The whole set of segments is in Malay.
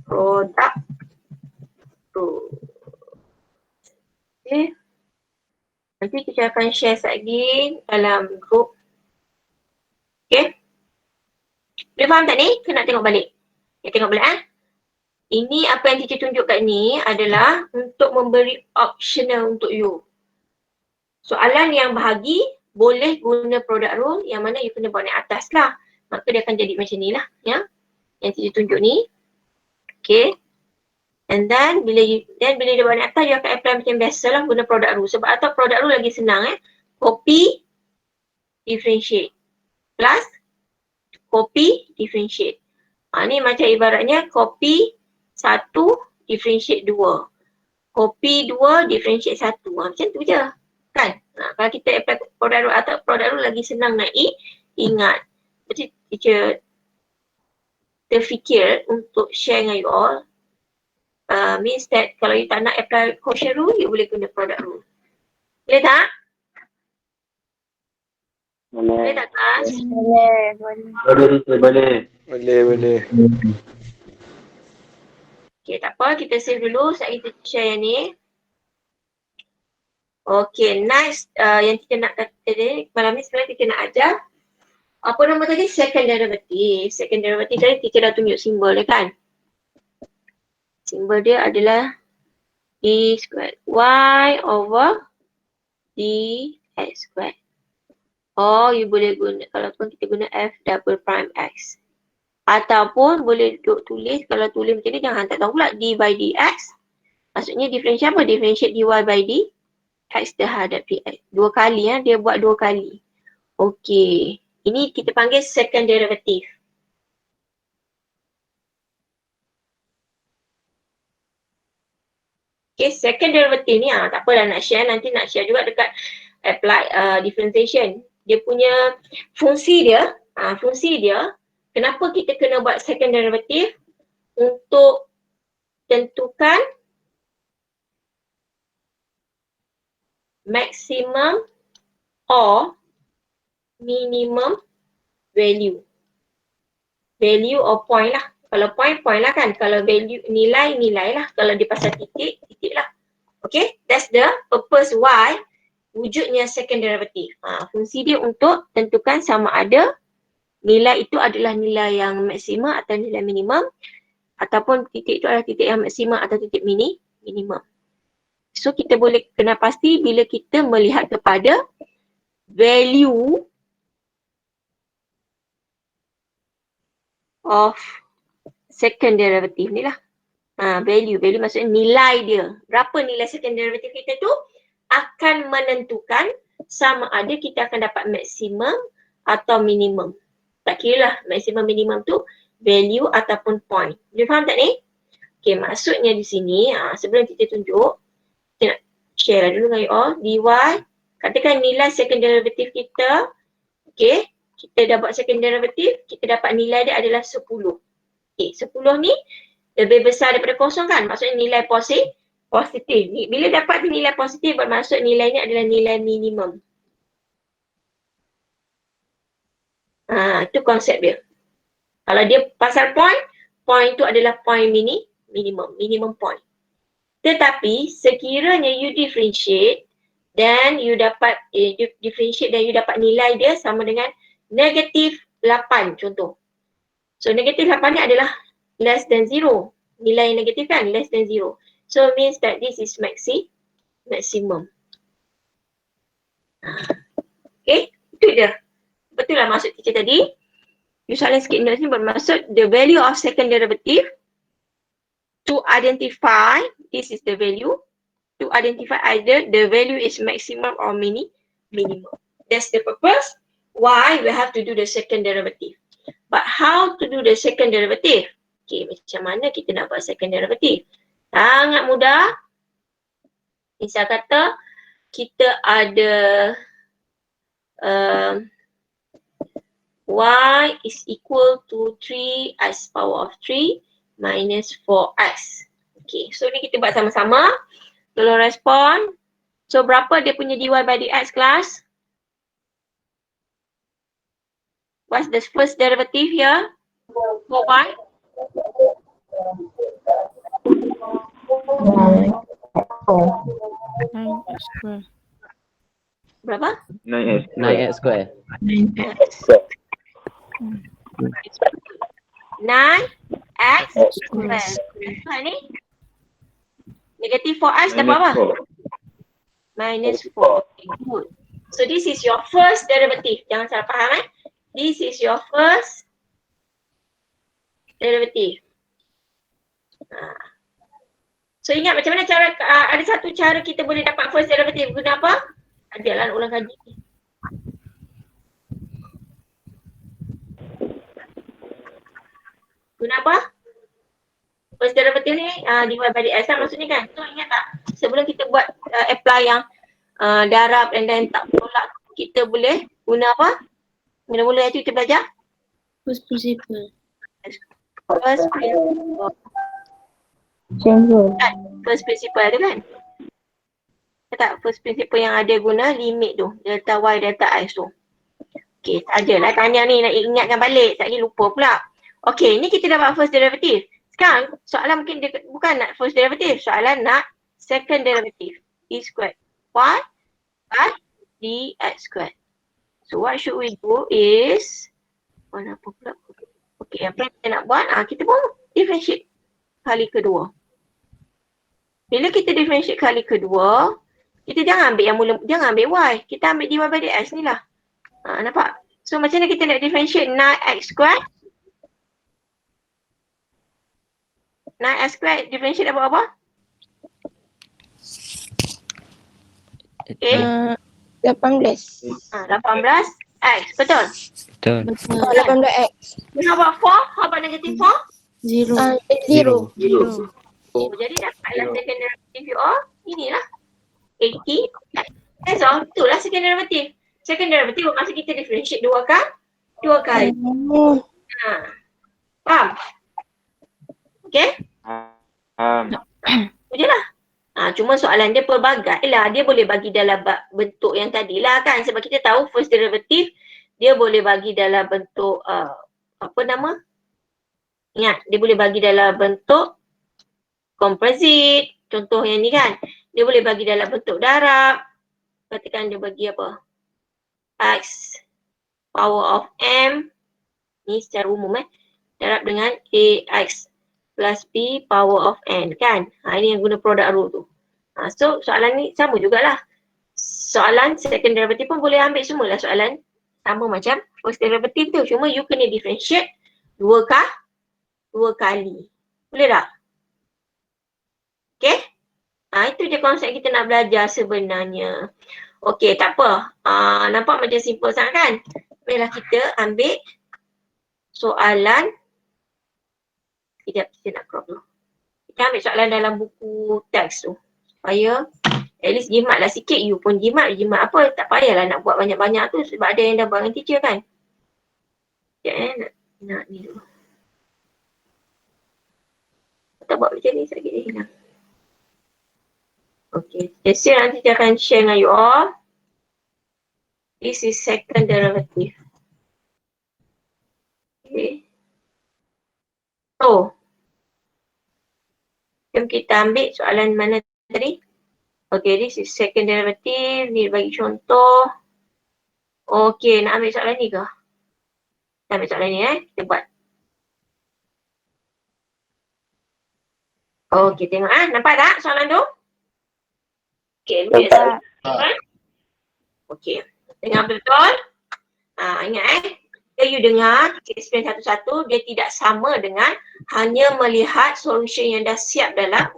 produk tu. Okay. Nanti kita akan share lagi dalam group. Okay. Boleh faham tak ni? Kena tengok balik. Okay, tengok balik Ini apa yang kita tunjuk kat ni adalah untuk memberi optional untuk you. Soalan yang bahagi boleh guna product rule, yang mana you kena buat naik atas lah. Maka dia akan jadi macam ni lah. Ya? Yang kita tunjuk ni. Okay. And then bila dia buat naik atas, you akan apply macam biasa lah guna product rule. Sebab atau product rule lagi senang Copy, differentiate. Plus, copy, differentiate. Ni macam ibaratnya copy 1, differentiate 2. Copy 2, differentiate 1. Macam tu je. Kan? Kalau kita apply product rule atau product rule lagi senang nak ingat. Jadi teacher terfikir untuk share dengan you all. Means that kalau you tak nak apply quotient rule, you boleh guna product rule. Boleh tak? Boleh tak, Kas? Boleh. Okay, tak apa. Kita save dulu. Saya kita share yang ni. Okay, next yang kita nak kata tadi, malam ni sebenarnya kita nak ajar apa nama tadi? Second derivative. Second derivative tadi kita dah tunjuk simbol dia kan? Simbol dia adalah d squared y over dx squared. You boleh guna, kalau pun kita guna f double prime x. Ataupun boleh duduk tulis, kalau tulis macam ni jangan tak tahu pula d by dx. Maksudnya differentiate apa? Differentiate dy by dx terhadap dx. Dua kali dia buat dua kali. Okey. Ini kita panggil second derivative. Okay, second derivative ni tak apalah nak share, nanti nak share juga dekat apply differentiation. Dia punya fungsi dia, kenapa kita kena buat second derivative? Untuk tentukan maximum or minimum value. Value or point lah. Kalau point lah kan. Kalau value, nilai lah. Kalau dia pasal titik lah. Okay, that's the purpose why wujudnya second derivative. Fungsi dia untuk tentukan sama ada nilai itu adalah nilai yang maksimum atau nilai minimum, ataupun titik itu adalah titik yang maksimum atau titik minimum. So kita boleh kena pasti bila kita melihat kepada value of second derivative ni lah. Value maksudnya nilai dia. Berapa nilai second derivative kita tu akan menentukan sama ada kita akan dapat maksimum atau minimum. Tak kira lah maksimum minimum tu value ataupun point. Boleh faham tak ni? Okay, maksudnya di sini sebelum kita tunjuk, kita nak share dulu dengan you all. dy, katakan nilai second derivative kita, okay, kita dah buat second derivative, kita dapat nilai dia adalah 10. Okay, 10 ni lebih besar daripada kosong kan? Maksudnya nilai positif. Bila dapat nilai positif bermaksud nilai ni adalah nilai minimum. Itu konsep dia. Kalau dia pasal point tu adalah point minimum point. Tetapi sekiranya you differentiate dan you dapat differentiate dan you dapat nilai dia sama dengan negatif 8 contoh. So negatif 8 ni adalah less than 0. Nilai negatif kan less than 0. So means that this is maximum. Okay, itu dia. Betul lah maksud teacher tadi. You soalan sikit notes ni bermaksud the value of second derivative to identify, this is the value, to identify either the value is maximum or minimum. That's the purpose why we have to do the second derivative. But how to do the second derivative? Okay, macam mana kita nak buat second derivative? Sangat mudah. Misal kata kita ada y is equal to 3x power of 3 minus 4x. Okay, so ni kita buat sama-sama. Tolong respon. So berapa dia punya dy by dx kelas? What's the first derivative here? 4y? 9x square. Berapa? 9x 9x square. 9x square. Soal ni? Negative 4x dapat apa? Minus 4. Okay, good. So this is your first derivative. Jangan salah faham This is your first derivative. So ingat macam mana cara, ada satu cara kita boleh dapat first derivative. Guna apa? Adalah nak ulang kaji. Guna apa? First derivative ni divide by dx kan maksudnya kan. So ingat tak? Sebelum kita buat apply yang darab and then tak tolak, kita boleh guna apa? Mula-mula itu kita belajar? First principle. First principle. First principle tu kan? Tak, first principle yang ada guna limit tu. Delta y, delta x tu. Okay, sajalah tanya ni nak ingatkan balik. Tak lagi lupa pula. Okay, ni kita dapat first derivative. Sekarang soalan mungkin bukan nak first derivative. Soalan nak second derivative. E squared y by dx squared. So what should we do is, apa pula? Okay, apa yang kita nak buat? Kita pun differentiate kali kedua. Bila kita differentiate kali kedua, kita jangan ambil yang mula, jangan ambil y. Kita ambil dy by dx ni lah. Nampak? So macam mana kita nak differentiate 9x squared? 9x squared differentiate dapat apa? Okay. 18. 18x, betul? Betul. 18x. How about 4? How about negative 4? 0. 0. So, jadi dapatlah second derivative you all. Inilah 80. That's all. Itulah second derivative. Second derivative maksud kita differentiate dua kali. Faham? Okay? Je lah. Cuma soalan dia pelbagai lah. Dia boleh bagi dalam bentuk yang tadi lah kan. Sebab kita tahu first derivative dia boleh bagi dalam bentuk apa nama? Ingat, dia boleh bagi dalam bentuk composite. Contoh yang ni kan. Dia boleh bagi dalam bentuk darab. Katakan dia bagi apa? X power of M. Ni secara umum darab dengan AX plus B power of N kan. Ini yang guna product rule tu. So soalan ni sama jugalah. Soalan second derivative pun boleh ambil semualah soalan. Sama macam first derivative tu. Cuma you kena differentiate dua kali. Boleh tak? Okay? Itu je konsep kita nak belajar sebenarnya. Okay, tak apa. Nampak macam simple sangat kan? Baiklah kita ambil soalan. Sekejap, kita nak crop dulu. Kita ambil soalan dalam buku teks tu. Supaya at least jimat lah sikit. You pun jimat apa. Tak payahlah nak buat banyak-banyak tu sebab ada yang dah buat dengan teacher kan. Sekejap nak ni dulu. Tak buat macam ni sakit dia hilang. Okay, jadi nanti saya akan share dengan you all. This is second derivative. Okay. So, jom kita ambil soalan mana tadi. Okay, this is second derivative. Ni bagi contoh. Okay, nak ambil soalan ni ke? Kita ambil soalan ni kita buat. Okay, tengok nampak tak soalan tu? Okay, biasa. Okay, dengar betul. Ingat Bila you dengar explain satu-satu, dia tidak sama dengan hanya melihat solution yang dah siap dalam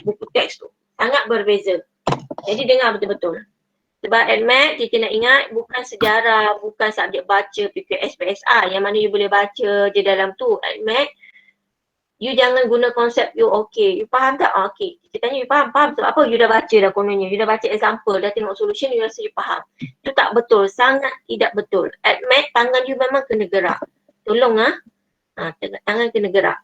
buku teks tu. Sangat berbeza. Jadi dengar betul-betul. Sebab ADMAT kita nak ingat bukan sejarah, bukan subjek baca PQS PSR yang mana you boleh baca je dalam tu. ADMAT, you jangan guna konsep you okay. You faham tak? Okay. Kita tanya you faham? Faham sebab apa? You dah baca dah kononnya. You dah baca example, dah tengok solution, you rasa you faham. Itu tak betul. Sangat tidak betul. ADMAT, tangan you memang kena gerak. Tolong tangan kena gerak.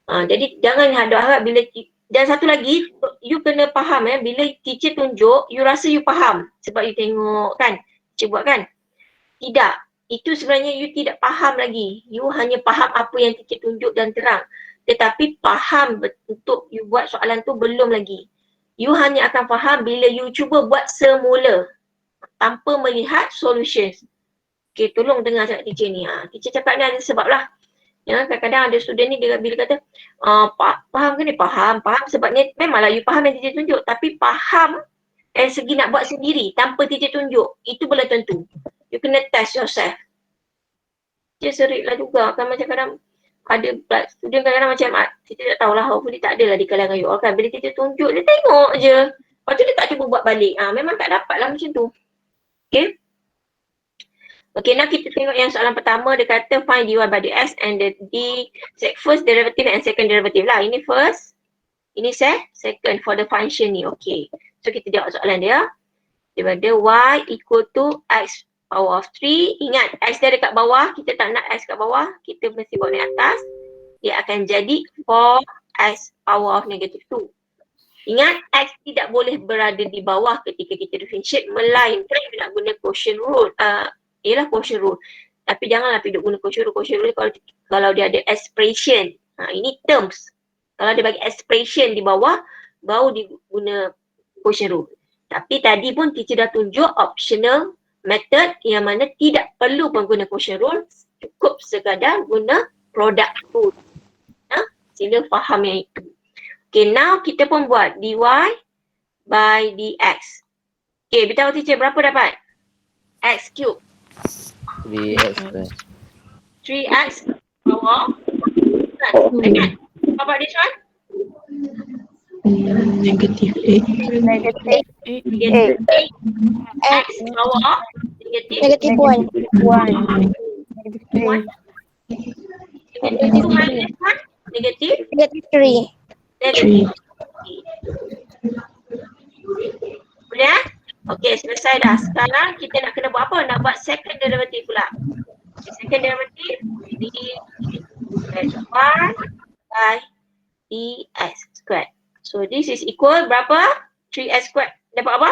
Jadi jangan harap bila dan satu lagi, you kena faham bila teacher tunjuk, you rasa you faham. Sebab you tengok kan, teacher buat kan. Tidak. Itu sebenarnya you tidak faham lagi. You hanya faham apa yang teacher tunjuk dan terang. tetapi faham untuk you buat soalan tu belum lagi. You hanya akan faham bila you cuba buat semula tanpa melihat solutions. Okay, tolong dengar cakap teacher ni. Teacher cakap ni ada sebab lah. Ya, kadang-kadang ada student ni dia bila kata, faham ke ni? Faham sebabnya memanglah you faham yang teacher tunjuk, tapi faham dari segi nak buat sendiri tanpa teacher tunjuk, itu belum tentu. You kena test yourself. Teacher serik lah juga kan, macam kadang ada student kadang-kadang macam teacher tak tahulah, hopefully tak adalah di kalangan you all kan. Bila teacher tunjuk, dia tengok je. Lepas tu dia tak cuba buat balik. Memang tak dapat lah macam tu. Okay. Okay, now kita tengok yang soalan pertama. Dia kata find dy by dx and the first derivative and second derivative lah. Ini first, ini second for the function ni. Okay, so kita jawab soalan dia. Daripada y equal to x power of 3. Ingat, x dia dekat bawah. Kita tak nak x kat bawah. Kita mesti bawa naik atas. Dia akan jadi 4x power of negative 2. Ingat, x tidak boleh berada di bawah ketika kita differentiate, melainkan kita nak guna quotient rule. Ialah quotient rule. Tapi janganlah pergi guna quotient rule. Quotient rule kalau dia ada expression. Ini terms. Kalau dia bagi expression di bawah, baru diguna quotient rule. Tapi tadi pun teacher dah tunjuk optional method yang mana tidak perlu pun guna quotient rule. Cukup sekadar guna product rule. Sila faham yang itu. Okay, now kita pun buat dy by dx. Okay, beritahu teacher berapa dapat? X cube. 3x square. 3x power. Ingat, how about this one? Negative 8. Negative 8. X power negative 1. Negative 3. Negative minus 1. Negative Negative 3. negative. Boleh? Okay, selesai dah. Sekarang kita nak kena buat apa? Nak buat second derivative pula. Second derivative d1 by dx squared. So this is equal berapa? 3x squared. Dapat apa?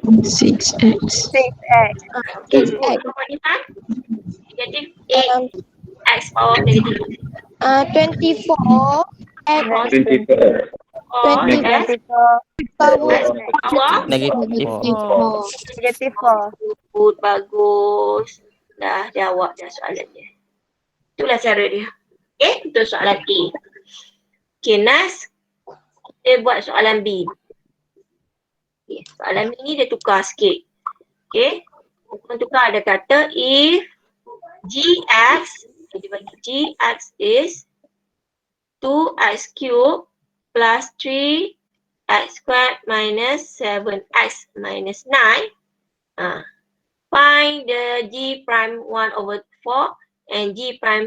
6x. Okay, so berapa ni kan? Negative 8x power negative 24 x 24. power Negative 4. negative 4. Good, bagus. Dah jawab dah soalan dia. Itulah cara dia. Okay, untuk soalan A. Okay, next. Kita buat soalan B. Okay, soalan B ni dia tukar sikit. Okay. Hukum tukar ada kata if gx, dia bagi gx is 2x cube plus 3x squared minus 7x minus 9. Find the g prime 1 over 4 and g prime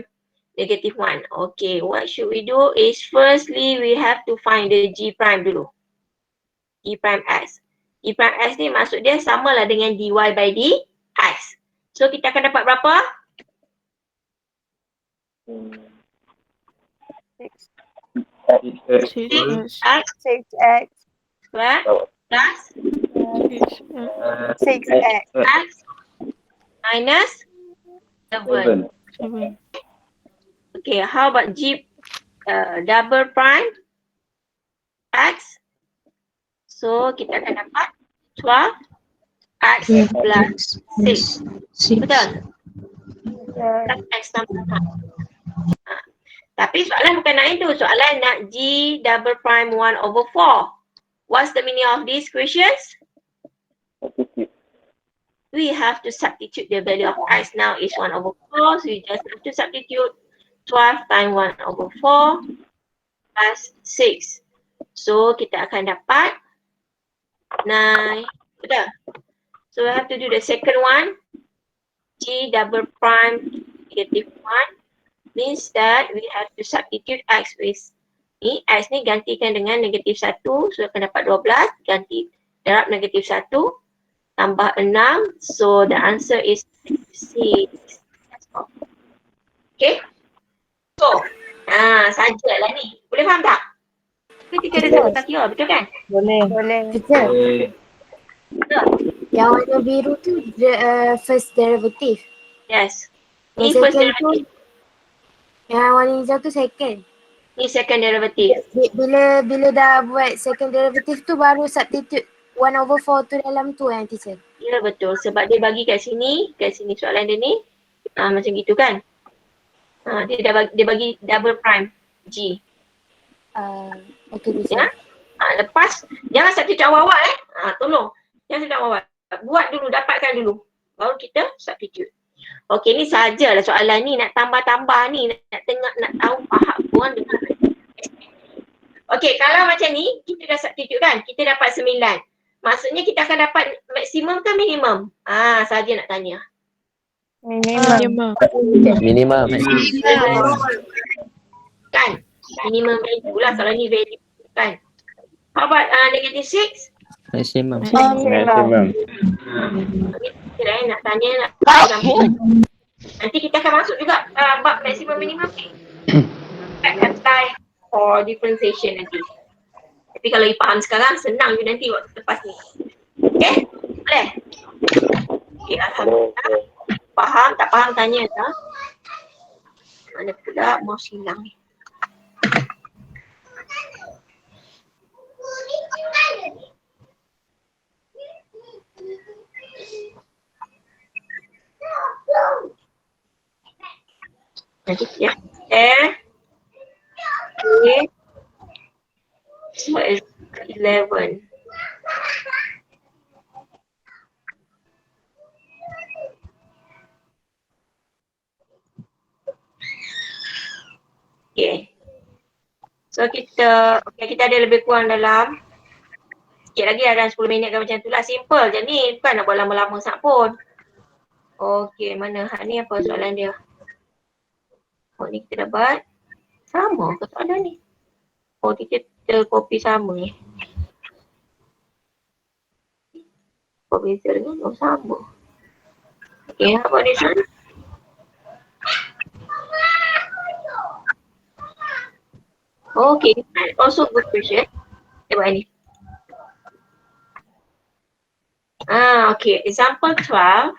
negative 1. Okay, what should we do is firstly we have to find the g prime dulu. G prime x. G prime x ni maksud dia samalah dengan dy by dx. So kita akan dapat berapa? 6x. Square plus 6x. x minus 7. 7. Okay, how about g double prime x? So kita akan dapat 12x plus 6. Betul? Plus x tambah 6. Tapi soalan bukan nak itu. Soalan nak g double prime 1 over 4. What's the meaning of these questions? We have to substitute the value of x now is 1 over 4. So you just have to substitute 12 times 1 over 4 plus 6. So kita akan dapat 9. Betul? So we have to do the second one. G double prime negative 1 means that we have to substitute x with ni. X ni gantikan dengan negatif 1. So akan dapat 12. Ganti darab negatif 1. Tambah 6. So the answer is 6. Okay. So, sajalah ni. Boleh faham tak? Ketika ada satu kaki, betul kan? Boleh. Betul. Yang warna biru tu first derivative. Yes. Ni Yang first second tu derivative. Yang warna hijau tu second. Ni second derivative. Bila dah buat second derivative tu baru substitute 1/4 tu dalam tu yang teacher. Ya betul. Sebab dia bagi kat sini soalan dia ni. Macam gitu kan. Dia bagi double prime G. Okay teacher. Ya. Lepas jangan substitute awal-awal tolong. Jangan substitute awal-awal. Buat dulu, dapatkan dulu. Baru kita substitute. Okey, ni sajalah soalan ni. Nak tambah-tambah ni. Nak tengok, nak tahu faham pun. Okey, kalau macam ni, kita dah substitute kan? Kita dapat 9. Maksudnya kita akan dapat maksimum ke minimum? Saja nak tanya. Minimum. Minimum. Kan? Minimum value lah kalau ni value kan. How about negative 6? Maximum. Maximum. Kita nak tanya nak nanti kita akan masuk juga bab maximum minimum ni. Apply for differentiation nanti. Tapi kalau you faham sekarang, senang je nanti waktu lepas ni. Okay? Boleh? Okay, alhamdulillah. Faham? Tak faham tanya tak? Mana pula mouse hilang ni. Nanti ya. Okay. So it's 11. Okay. So kita ada lebih kurang dalam sikit lagi dalam 10 minit kan macam tu lah. Simple je ni. Bukan nak buat lama-lama sangat pun. Okay, mana ni apa soalan dia? Ni kita dapat. Sama ke soalan ni? Kita copy sama ni. Apa beza dengan sama? Okay, apa ni sana? Okay, also good question. Tengok ni. Okay, example 12.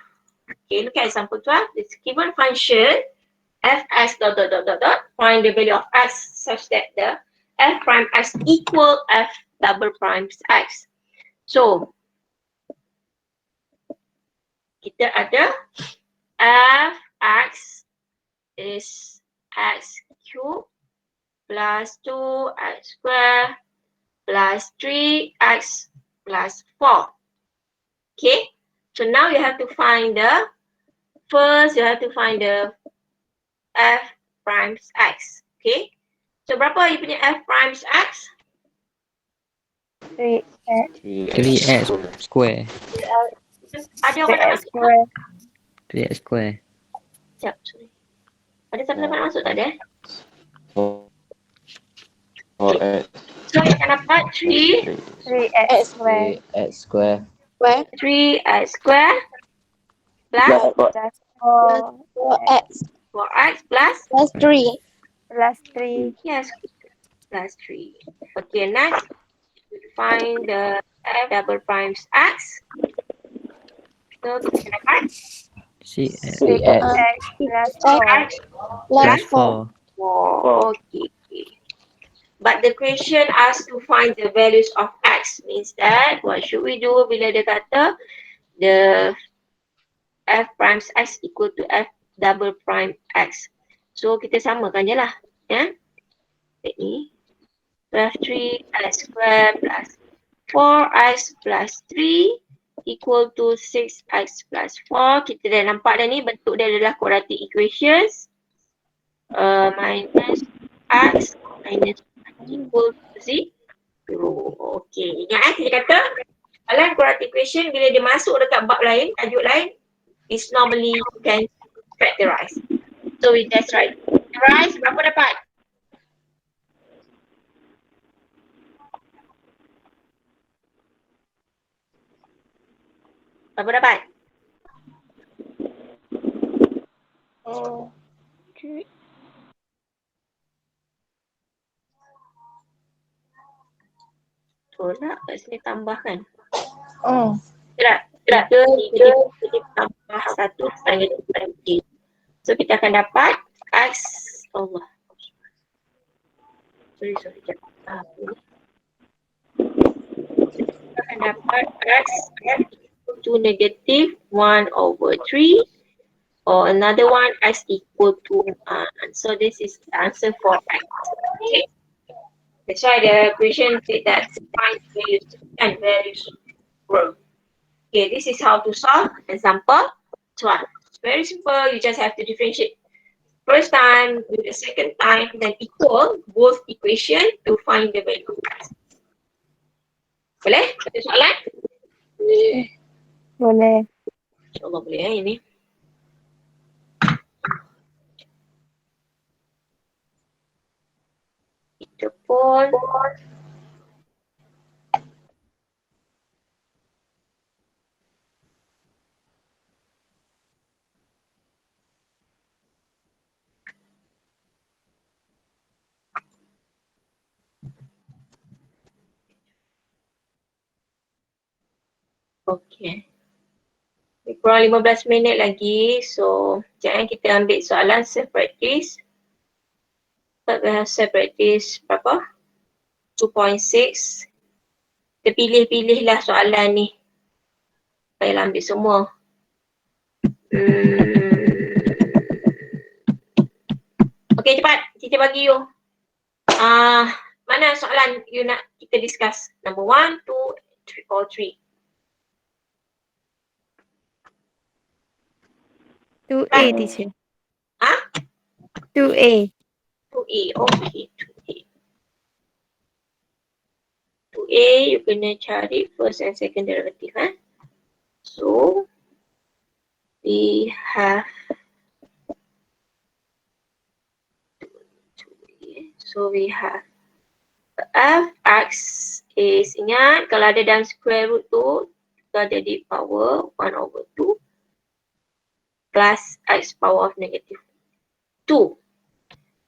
Okay, look at example 12. This given function fx dot dot dot dot dot find the value of x such that the f prime x equal f double prime x. So, kita ada fx is x cube plus 2x square plus 3x plus 4. Okay, so now you have to find the f prime x. Okay, so berapa you punya f prime x? 3x square. Ada orang nak masuk? 3x square. Sekejap, sorry. Ada siapa-siapa nak masuk tak ada? So you akan dapat 3x square. 3x square. 3x square plus 4x 4x plus plus 3. Plus 3. yes plus 3. Okay, next find the f double prime x. So kita dapat 6x 6x plus 4. x Plus 4. 4. Okay. But the question asks to find the values of x, means that what should we do bila dia kata the f prime x equal to f double prime x. So kita samakan je lah. Ya. Ni. Plus 3x square plus 4x plus 3 equal to 6x plus 4. Kita dah nampak dah ni bentuk dia adalah quadratic equations. Minus x minus equal to 0. Okay, ingat dia kata dalam quadratic equation bila dia masuk dekat bab lain, tajuk lain, is normally you can factorize. So we just write factorize, berapa dapat? Berapa dapat? Tolak kat sini tambahkan. Tak, kita tambah 1 panggil 3. So kita akan dapat x Allah. Sorry. Akan dapat x equal to negative 1/3 or another one x equal to so this is the answer for x. Okay. That's why the question said that find values and values grow. Okay, this is how to solve example 1. Very simple, you just have to differentiate first time with the second time, then equal both equation to find the value. Boleh? Ada soalan? Boleh. InsyaAllah boleh ini. Kita pun okay. Kurang 15 minit lagi, so jangan kita ambil soalan self-practice. Self-practice berapa? 2.6. Kita pilih-pilihlah soalan ni. Payahlah ambil semua. Okay, cepat. Kita bagi you. Mana soalan you nak kita discuss? Number 1, 2, 3 or 3? 2A, teacher. Ha? 2A. 2A. Okay, 2A. 2A, you kena cari first and second derivative. So, we have f(x) is, ingat kalau ada dalam square root tu, kita ada di power 1/2 plus x power of negative 2.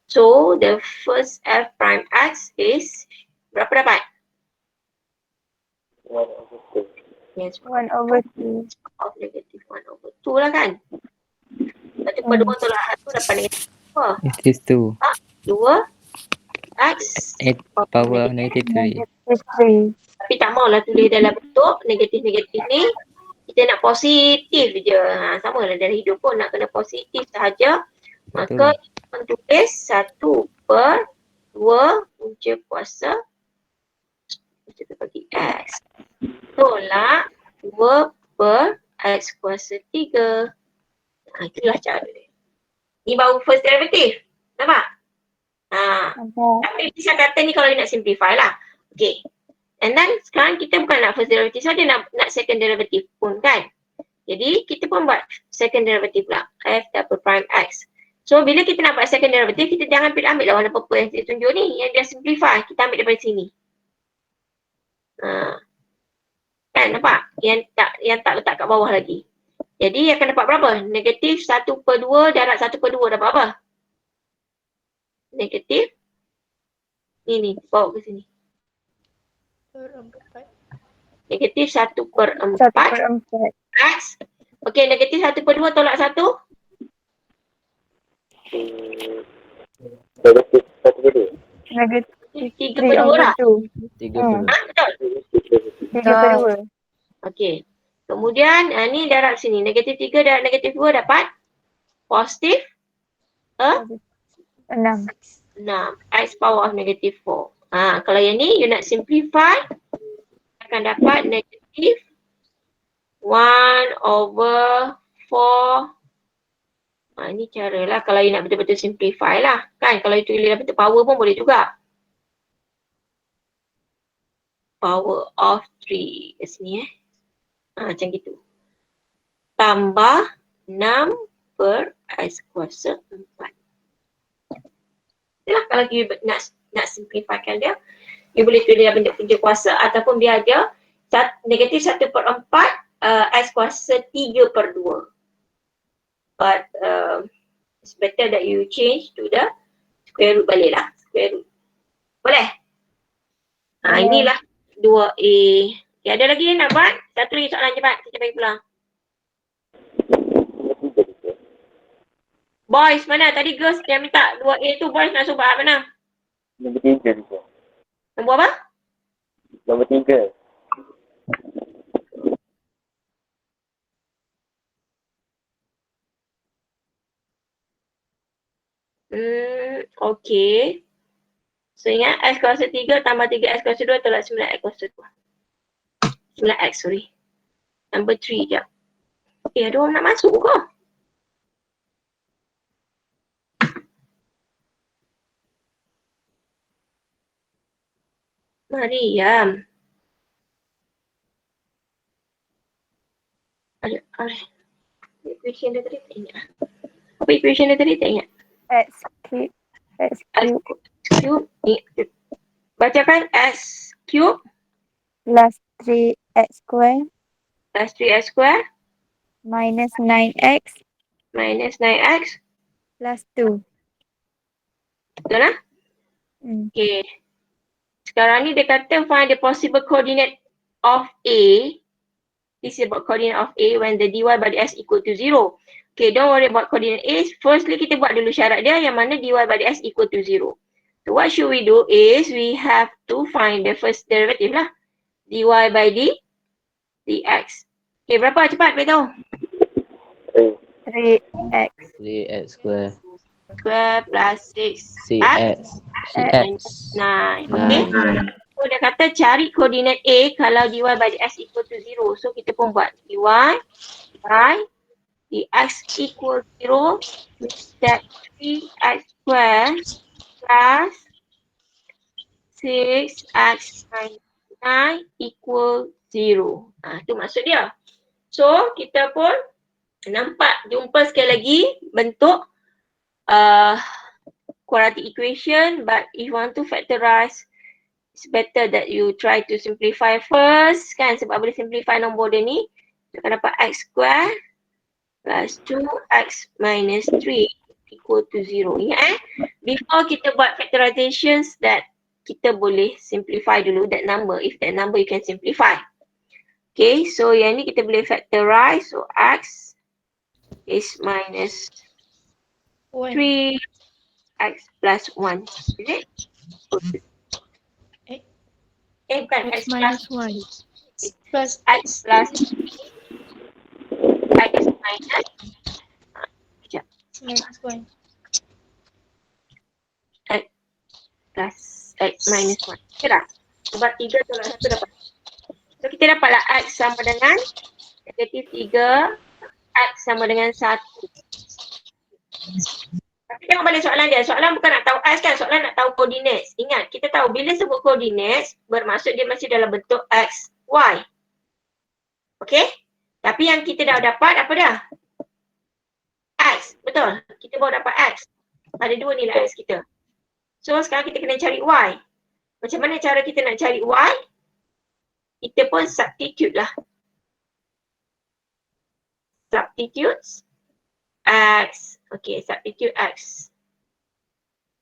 So, the first f prime x is berapa dapat? 1/2. Yes, of negative 1/2 lah kan? 1/2 tolak 1 dapat negatif apa? It is 2. 2 x 8 power of negative 3. tapi tak maulah tulis dalam bentuk negatif-negatif ni. Kita nak positif je. Sama lah dalam hidup pun nak kena positif sahaja. Maka kita tulis 1/2 punca kuasa kita bagi x tolak 2/x kuasa 3. Itulah cara dia. Ni baru first derivative. Nampak? Tapi bisa kata ni kalau nak simplify lah. Okay. And then sekarang kita bukan nak first derivative saja, nak second derivative pun kan. Jadi kita pun buat second derivative lah. F double prime x. So bila kita nak buat second derivative, kita jangan ambil lah warna purple yang saya tunjuk ni. Yang dia simplify, kita ambil daripada sini. Kan nampak? Yang tak letak kat bawah lagi. Jadi akan dapat berapa? Negatif 1/2 darab 1/2 dapat apa? Negatif. Ni bawa ke sini. Negatif 1/4 x. Okey, negatif 1/2 tolak 1. Negatif 3/2 lah. 30. Betul? 3/2. Okey. Kemudian ni darab sini. Negatif 3 darab negatif 2 dapat positif 6. 6. X power of negative 4. Kalau yang ni you nak simplify, akan dapat negatif 1/4. Ni cara lah kalau you nak betul-betul simplify lah. Kan kalau you tulis dalam bentuk power pun boleh juga. Power of 3 kat sini macam gitu. Tambah 6/x kuasa 4. Itulah kalau you nak simplifykan dia, you boleh tulis dalam bentuk punca kuasa ataupun biar dia negatif 1/4 x kuasa 3/2. But it's better that you change to the square root balik lah. Square root. Boleh? Inilah 2A. Okay, ada lagi nak buat? Satu lagi soalan cepat. Kita bagi pulang. Boys mana? Tadi girls yang minta 2A tu boys nak suruh buat mana? Nombor 3 tu. Nombor apa? Nombor 3. Okay. So ingat X kuasa 3 tambah 3X kuasa 2 tolak 9X kuasa 2. 9X sorry. Number 3 jap. Ada orang nak masuk ke? Mariam. Ada. Equation dia tadi tak ingat. Apa equation dia tadi tak ingat? X cube. X X cube cube. Bacakan X cube plus 3x square plus 3X square minus 9x minus 9X. plus 2. Betul lah? Okay. Sekarang ni dia kata find the possible coordinate of A. This is about coordinate of A when the dy by dx equal to 0. Okay, don't worry about coordinate A. Firstly, kita buat dulu syarat dia yang mana dy by dx equal to 0. So, what should we do is we have to find the first derivative lah. dy by dx. Okay, berapa? Cepat beritahu. 3x 3x square. Square plus 6x 6x. 6x. 9. Okay. So, dia kata cari koordinat A kalau dy by dx equal to 0. So, kita pun buat dy by dx equal 0 means that 3x square plus 6x minus 9 equal 0. Itu maksud dia. So, kita pun nampak jumpa sekali lagi bentuk quadratic equation, but if you want to factorize, it's better that you try to simplify first kan, sebab boleh simplify nombor dia ni. Kita akan dapat x square plus 2x minus 3 equal to 0. Ingat before kita buat factorizations that kita boleh simplify dulu that number. If that number you can simplify. Okay, so yang ni kita boleh factorize. So x is minus 3x plus 1. Is it? Bukan. X minus 1. Plus X plus X minus minus 1. X plus X minus 1. Okay tak? Sebab 3 tolak 1 dapat. So kita dapatlah X sama dengan negatif 3, X sama dengan 1. Tapi tengok balik soalan dia. Soalan bukan nak tahu X kan, soalan nak tahu coordinates. Ingat, kita tahu bila sebut coordinates, bermaksud dia masih dalam bentuk X, Y. Okay? Tapi yang kita dah dapat apa dah? X, betul. Kita baru dapat X. Ada dua nilai X kita. So sekarang kita kena cari Y. Macam mana cara kita nak cari Y? Kita pun substitute lah. Substitute X. Okay, substitute X.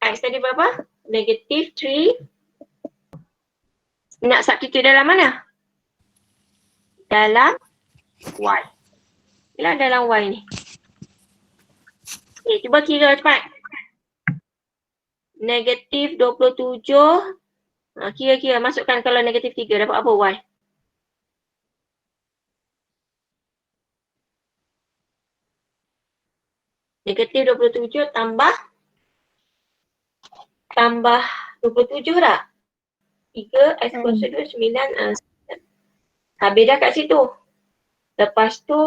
X tadi berapa? Negatif 3. Nak substitute dalam mana? Dalam Y. Bila dalam Y ni? Okay, cuba kira cepat. Negatif 27. Kira-kira masukkan kalau negatif 3 dapat apa Y? Negatif 27 tambah 27 tak? 3 X kuasa 2, 9. Habis dah kat situ. Lepas tu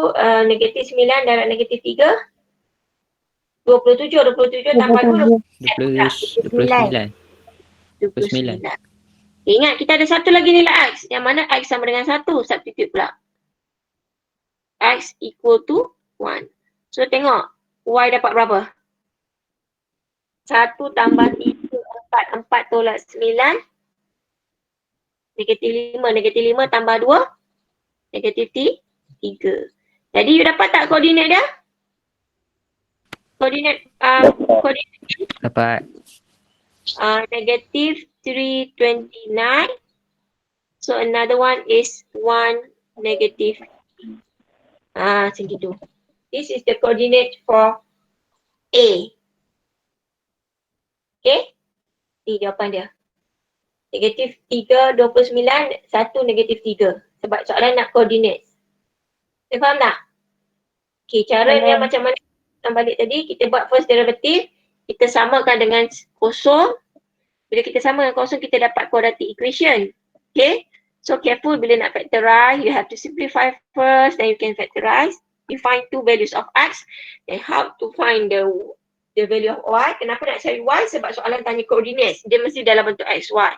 negatif 9 darab negatif 3. 27 tambah 2. 29. 29. Ingat kita ada satu lagi nilai X. Yang mana X sama dengan 1. Substitute pula. X equal to 1. So tengok. Y dapat berapa? 1 tambah 3, 4 tolak 9. Negatif 5. Negatif 5 tambah 2. Negatif 3. Jadi you dapat tak koordinat dia? Koordinat Dapat. negative 329. So another one is 1 negative. Macam gitu. This is the coordinate for A. Okay? Ni jawapan dia. Negatif 3, 29, 1 negatif 3. Sebab soalan nak coordinates. Kita faham tak? Okay, cara dia macam mana kita balik tadi, kita buat first derivative, kita samakan dengan kosong. Bila kita sama dengan kosong, kita dapat quadratic equation. Okay? So careful bila nak factorize, you have to simplify first, then you can factorize. You find two values of x, then how to find the value of y. Kenapa nak cari y? Sebab soalan tanya coordinates. Dia mesti dalam bentuk x, y.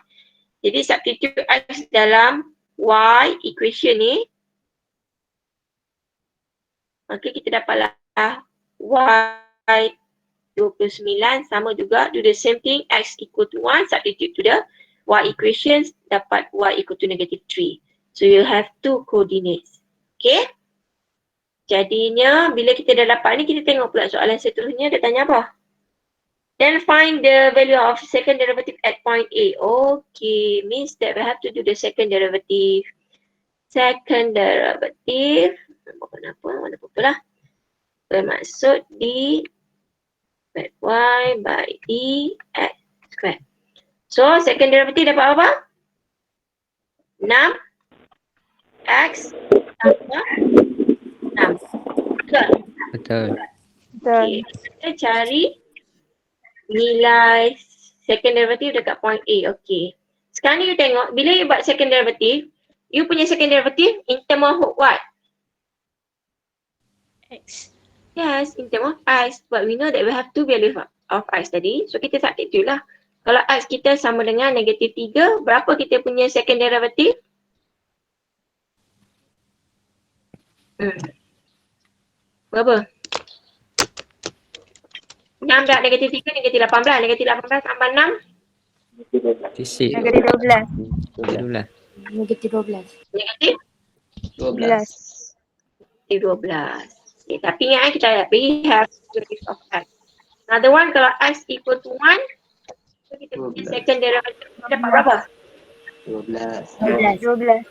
Jadi substitute x dalam y equation ni. Okay, kita dapatlah y 29 sama juga, do the same thing, x equal to 1, substitute to the y equations, dapat y equal to negative 3. So you have two coordinates. Okay? Jadinya bila kita dah dapat ni, kita tengok pula soalan seterusnya dia tanya apa. Then find the value of second derivative at point A. Okay, means that we have to do the second derivative. Second derivative, mana apa lah. Bermaksud D by y by D x square. So, second derivative dapat apa? 6 x tambah 6. Betul? Betul. Okay. Kita cari nilai second derivative dekat point A. Okay. Sekarang ni you tengok, bila you buat second derivative, you punya second derivative in term of what? X. Yes, in term of x. But we know that we have two values of x tadi. So, kita substitute lah. Kalau x kita sama dengan negatif 3, berapa kita punya second derivative? Berapa? 6 dah, negatif 3, negatif 18. Negatif 18 tambah 6. Sisi. Negatif 12. 12. Negatif 12. Negatif 12. negatif 12. Okay, tapi ingat kita we have values of x. Another one, kalau x equal to 1, so kita punya 12. second derivative dapat berapa? 12. 12.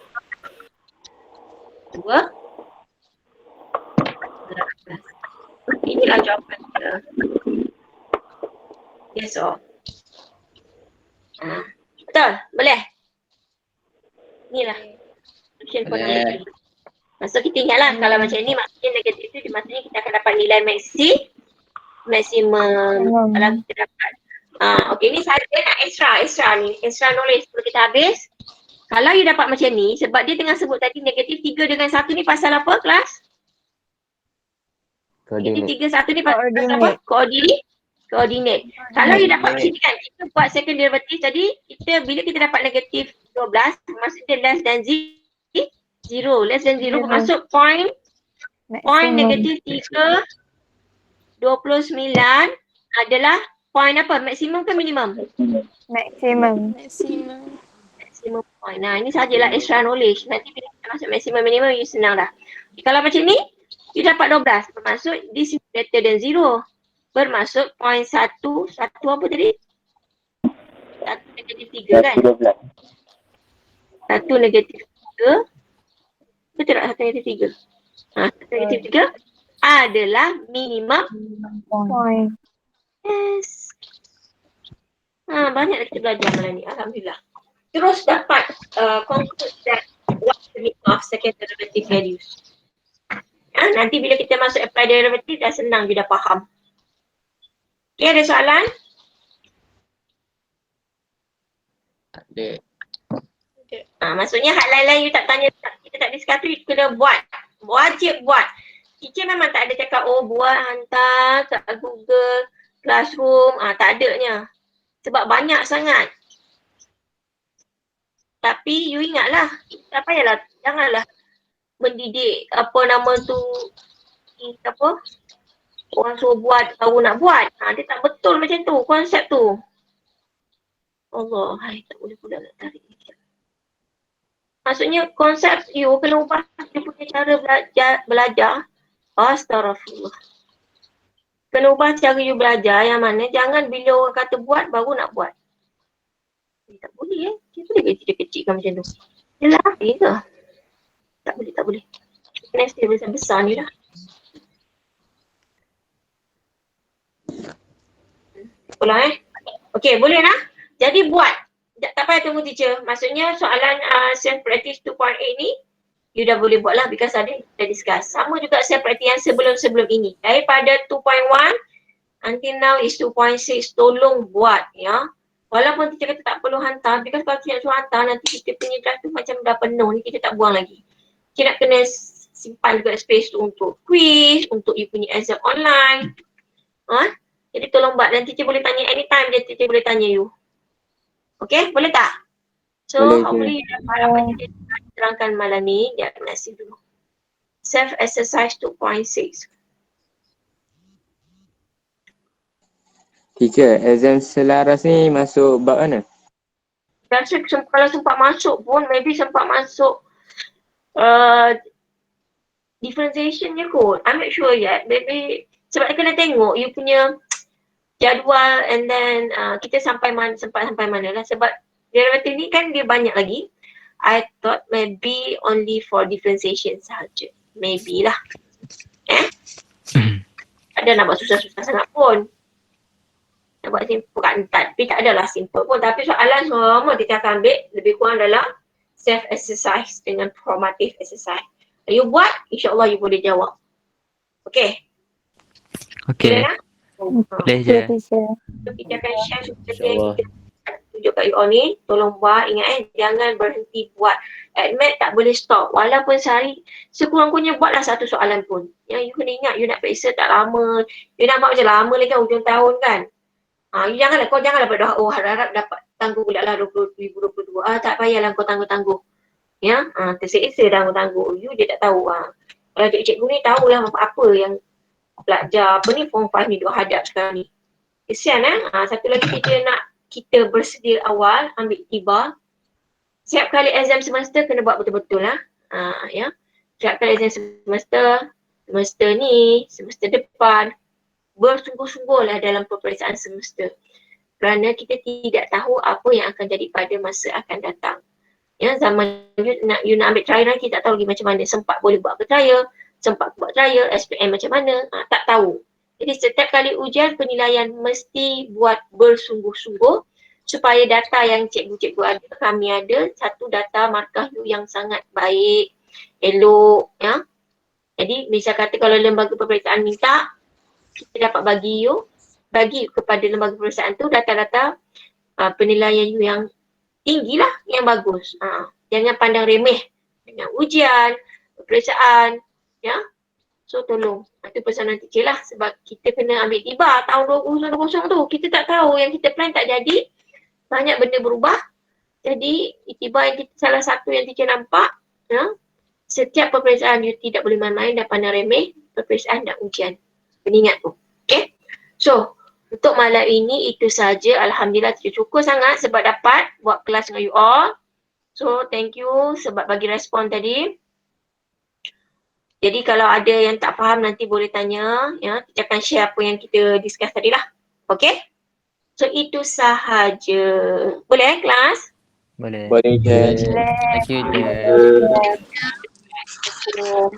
2. Inilah jawapan kita. Yes, all. Betul? Boleh? Inilah. Solution for Boleh. negative. Maksud kita ingatlah kalau macam ni maksudnya negatif tu maksudnya kita akan dapat nilai maksimum. Kalau kita dapat. Okay, ni saya nak extra ni. Extra knowledge perlu kita habis. Kalau you dapat macam ni, sebab dia tengah sebut tadi negatif 3 dengan 1 ni pasal apa kelas? Negatif Coordinate. 3, 1 ni pasal apa? Koordinat. Kalau you dapat macam ni kan, kita buat second derivative tadi, bila kita dapat negatif 12, maksudnya less than 0. Less than 0 bermaksud point negatif 3, 29 adalah point apa? Maksimum ke minimum? Maximum. Maximum point. Nah, ini sajalah extra knowledge. Nanti bila kita masuk maximum minimum, you senang dah. Kalau macam ni, you dapat 12. Bermaksud this is greater than 0. Bermaksud point 1 apa tadi? 1 negatif 3 kan? 1 negatif 3. Betul tak 1 negatif 3? 1 negatif 3 adalah minimum Point. yes. Banyak kita belajar malam ni. Alhamdulillah. Terus dapat conclude that what the meaning of second derivative values. Nanti bila kita masuk apply derivative dah senang, you dah faham. Okay, ada soalan? Ada. Maksudnya hal lain-lain you tak tanya, kita tak discuss tu, you kena buat. Wajib buat. Teacher memang tak ada cakap, buat hantar kat Google Classroom. Tak adanya. Sebab banyak sangat. Tapi you ingatlah, tak payahlah, janganlah mendidik apa nama tu, apa, orang suruh buat, baru nak buat. Dia tak betul macam tu, konsep tu. Allah, tak boleh pula nak tarik ni. Maksudnya konsep you kena ubah dia punya cara belajar. Astaghfirullah. Kena ubah cara you belajar yang mana jangan bila orang kata buat baru nak buat. Tak boleh Dia boleh kecil-kecilkan macam tu. Yelah, ke? Tak boleh. Next dia besar-besar ni lah. Ulang Okey, boleh lah. Jadi buat. Tak payah tunggu teacher. Maksudnya soalan self practice 2.8 ni you dah boleh buat lah because ada dah discuss. Sama juga self practice yang sebelum-sebelum ini. Daripada 2.1 until now is 2.6, tolong buat ya. Walaupun teacher kata tak perlu hantar, because kalau teacher suruh hantar nanti kita punya draft tu macam dah penuh ni, kita tak buang lagi. Kita nak kena simpan juga space tu untuk quiz, untuk you punya exam online. Jadi tolong buat dan teacher boleh tanya anytime dia, teacher boleh tanya you. Okay, boleh tak? So Boleh, hopefully you dapat apa yang teacher terangkan malam ni. Dia akan nasi dulu. Self exercise 2.6. Teacher, exam selaras ni masuk bab mana? Rasa kalau sempat masuk pun, maybe sempat masuk differentiation je kot. I'm not sure yet. Maybe sebab kena tengok you punya jadual and then kita sampai mana, sempat sampai mana lah. Sebab derivative ni kan dia banyak lagi. I thought maybe only for differentiation sahaja. Maybe lah. Ada nak buat susah-susah sangat pun. Nak buat simple kan, tapi tak adalah simple pun. Tapi soalan semua kita akan ambil lebih kurang dalam self exercise dengan formative exercise. You buat, insyaAllah you boleh jawab. Okay? Okey. Boleh je. teacher. So, kita akan share supaya kita tunjuk kat you all ni. Tolong buat, ingat jangan berhenti buat. Admit tak boleh stop. Walaupun sehari, sekurang-kurangnya buatlah satu soalan pun. Yang you kena ingat, you nak periksa tak lama. You nak buat macam lama lagi kan, hujung tahun kan. You kau janganlah berdoa, oh harap-harap dapat tangguh pula lah 2022. Tak payahlah kau tangguh-tangguh. Ya, terseksa tangguh-tangguh. You je tak tahu. Kalau cikgu ni tahulah apa yang belajar apa ni form 5 ni duk hadap sekarang ni. Kesian satu lagi kita bersedia awal ambil tiba. Setiap kali exam semester kena buat betul-betul lah. Ya. Setiap kali exam semester ni, semester depan, bersungguh-sungguhlah dalam peperiksaan semester. Kerana kita tidak tahu apa yang akan jadi pada masa akan datang. Ya, zaman you nak ambil trial lagi, kita tak tahu lagi macam mana. Sempat boleh buat ke trial, sempat buat trial, SPM macam mana, tak tahu. Jadi setiap kali ujian penilaian mesti buat bersungguh-sungguh supaya data yang cikgu-cikgu ada, kami ada, satu data markah you yang sangat baik, elok, ya. Jadi misal kata kalau lembaga peperiksaan minta, kita dapat bagi kepada lembaga peperiksaan tu data-data penilaian you yang tinggi lah, yang bagus. Jangan pandang remeh dengan ujian, peperiksaan, ya. So tolong, itu pesanan teacher lah sebab kita kena ambil tiba tahun 2020 tu. Kita tak tahu, yang kita plan tak jadi, banyak benda berubah. Jadi tiba yang salah satu yang teacher nampak, ya, setiap peperiksaan you tidak boleh main-main dan pandang remeh, peperiksaan dan ujian. Ingat tu. Okay. So, untuk malam ini itu saja. Alhamdulillah cukup sangat sebab dapat buat kelas dengan you all. So, thank you sebab bagi respon tadi. Jadi kalau ada yang tak faham nanti boleh tanya. Ya, kita akan share apa yang kita discuss tadi lah. Okay. So, itu sahaja. Boleh kelas? Boleh. Boleh je. Thank you je. Terima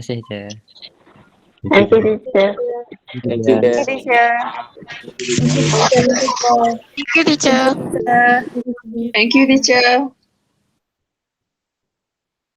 kasih je. Thank you, teacher. Thank you. Teacher. Thank you, teacher. Thank you, teacher.